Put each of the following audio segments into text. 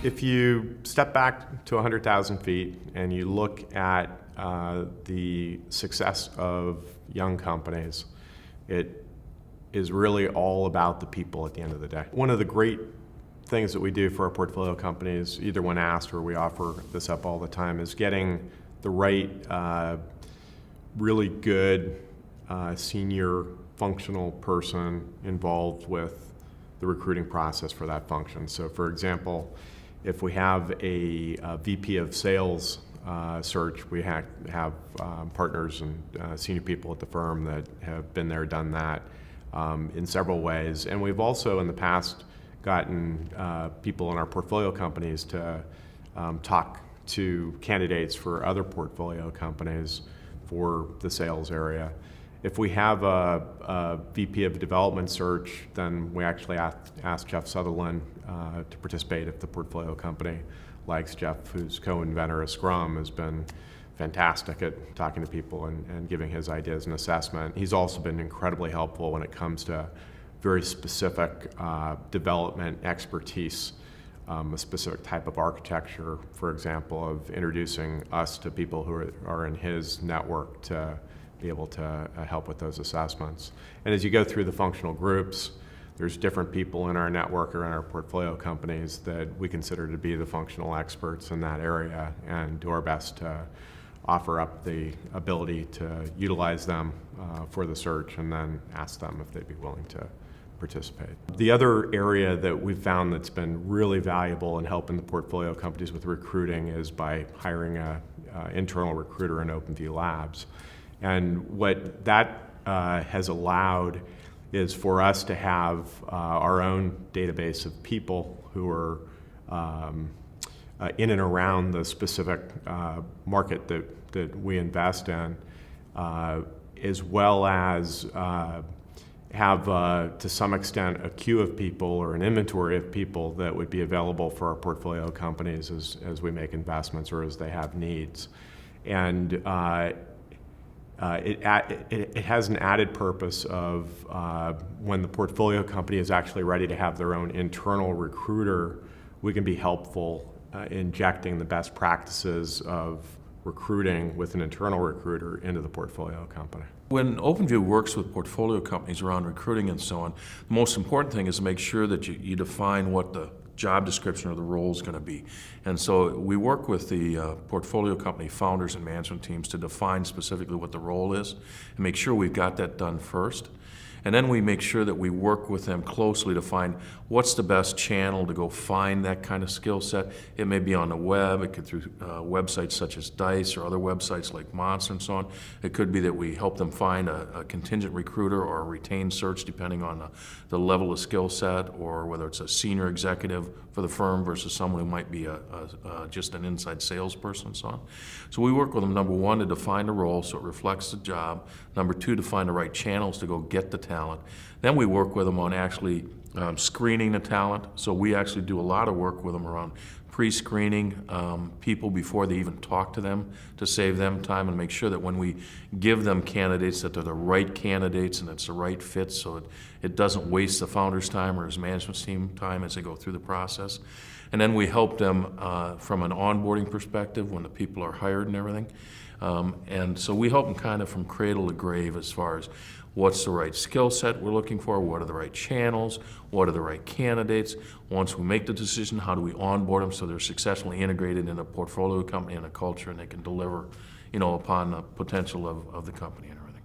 If you step back to 100,000 feet and you look at the success of young companies, it is really all about the people at the end of the day. One of the great things that we do for our portfolio companies, either when asked or we offer this up all the time, is getting the right, really good senior functional person involved with the recruiting process for that function. So for example, if we have a VP of sales search, we have partners and senior people at the firm that have been there, done that in several ways. And we've also in the past gotten people in our portfolio companies to talk to candidates for other portfolio companies for the sales area. If we have a VP of development search, then we actually ask Jeff Sutherland to participate if the portfolio company likes Jeff, who's co-inventor of Scrum, has been fantastic at talking to people and giving his ideas and assessment. He's also been incredibly helpful when it comes to very specific development expertise, a specific type of architecture, for example, of introducing us to people who are in his network to be able to help with those assessments. And as you go through the functional groups, there's different people in our network or in our portfolio companies that we consider to be the functional experts in that area, and do our best to offer up the ability to utilize them for the search and then ask them if they'd be willing to participate. The other area that we've found that's been really valuable in helping the portfolio companies with recruiting is by hiring an internal recruiter in OpenView Labs. And what that has allowed is for us to have our own database of people who are in and around the specific market that we invest in, as well as have, to some extent, a queue of people or an inventory of people that would be available for our portfolio companies as we make investments or as they have needs. And it has an added purpose of when the portfolio company is actually ready to have their own internal recruiter, we can be helpful injecting the best practices of recruiting with an internal recruiter into the portfolio company. When OpenView works with portfolio companies around recruiting and so on, the most important thing is to make sure that you define what the job description or the role is going to be. And so we work with the portfolio company founders and management teams to define specifically what the role is and make sure we've got that done first. And then we make sure that we work with them closely to find what's the best channel to go find that kind of skill set. It may be on the web, it could through websites such as Dice or other websites like Monster and so on. It could be that we help them find a contingent recruiter or a retained search depending on the level of skill set, or whether it's a senior executive for the firm versus someone who might be just an inside salesperson and so on. So we work with them, number one, to define the role so it reflects the job. Number two, to find the right channels to go get the talent. Then we work with them on actually screening the talent. So we actually do a lot of work with them around pre-screening people before they even talk to them, to save them time and make sure that when we give them candidates that they're the right candidates and it's the right fit, so it doesn't waste the founder's time or his management team time as they go through the process. And then we help them from an onboarding perspective when the people are hired and everything. And so we help them kind of from cradle to grave as far as what's the right skill set we're looking for, what are the right channels, what are the right candidates. Once we make the decision, how do we onboard them so they're successfully integrated in a portfolio company and a culture and they can deliver, upon the potential of the company and everything.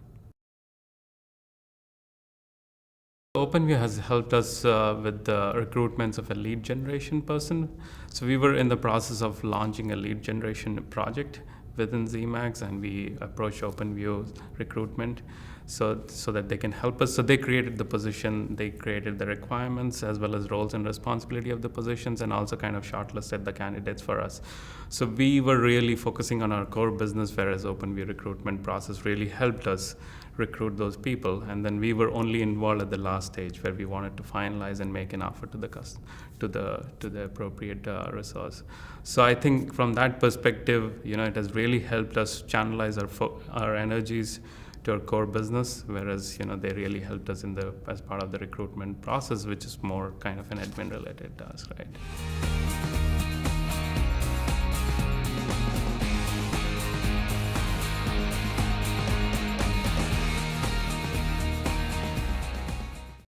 OpenView has helped us with the recruitments of a lead generation person. So we were in the process of launching a lead generation project within ZMax, and we approached OpenView recruitment so that they can help us. So they created the position, they created the requirements as well as roles and responsibility of the positions, and also kind of shortlisted the candidates for us. So we were really focusing on our core business, whereas OpenView recruitment process really helped us recruit those people. And then we were only involved at the last stage where we wanted to finalize and make an offer to the appropriate resource. So I think from that perspective, it has really helped us channelize our energies to our core business, whereas they really helped us as part of the recruitment process, which is more kind of an admin related task, right?